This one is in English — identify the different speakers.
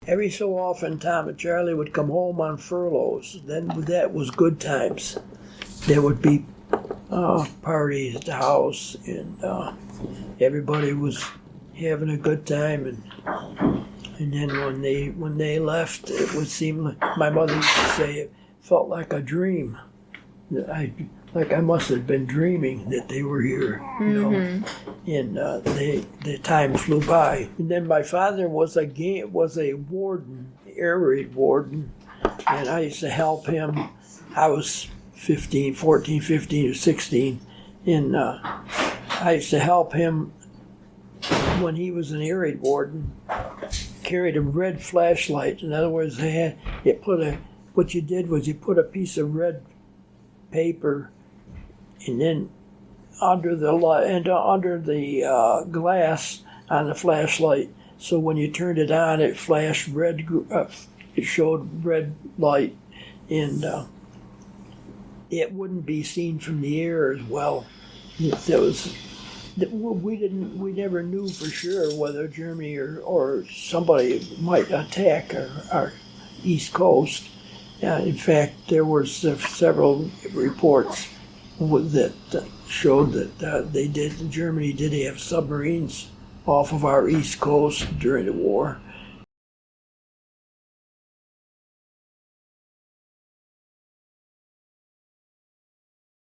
Speaker 1: every so often, Tom and Charlie would come home on furloughs. Then that was good times. There would be parties at the house, and everybody was having a good time. And then when they left, it would seem like, my mother used to say, it felt like a dream. I must have been dreaming that they were here, you know. And the time flew by. And then my father was a warden, air raid warden, and I used to help him. I was 14, 15, or 16, and I used to help him when he was an air raid warden. Carried a red flashlight. In other words, what you did was you put a piece of red paper, and then under the glass on the flashlight. So when you turned it on, it flashed red. It showed red light, and it wouldn't be seen from the air as well. We never knew for sure whether Germany or somebody might attack our East Coast. In fact, there were several reports that showed that Germany did have submarines off of our East Coast during the war.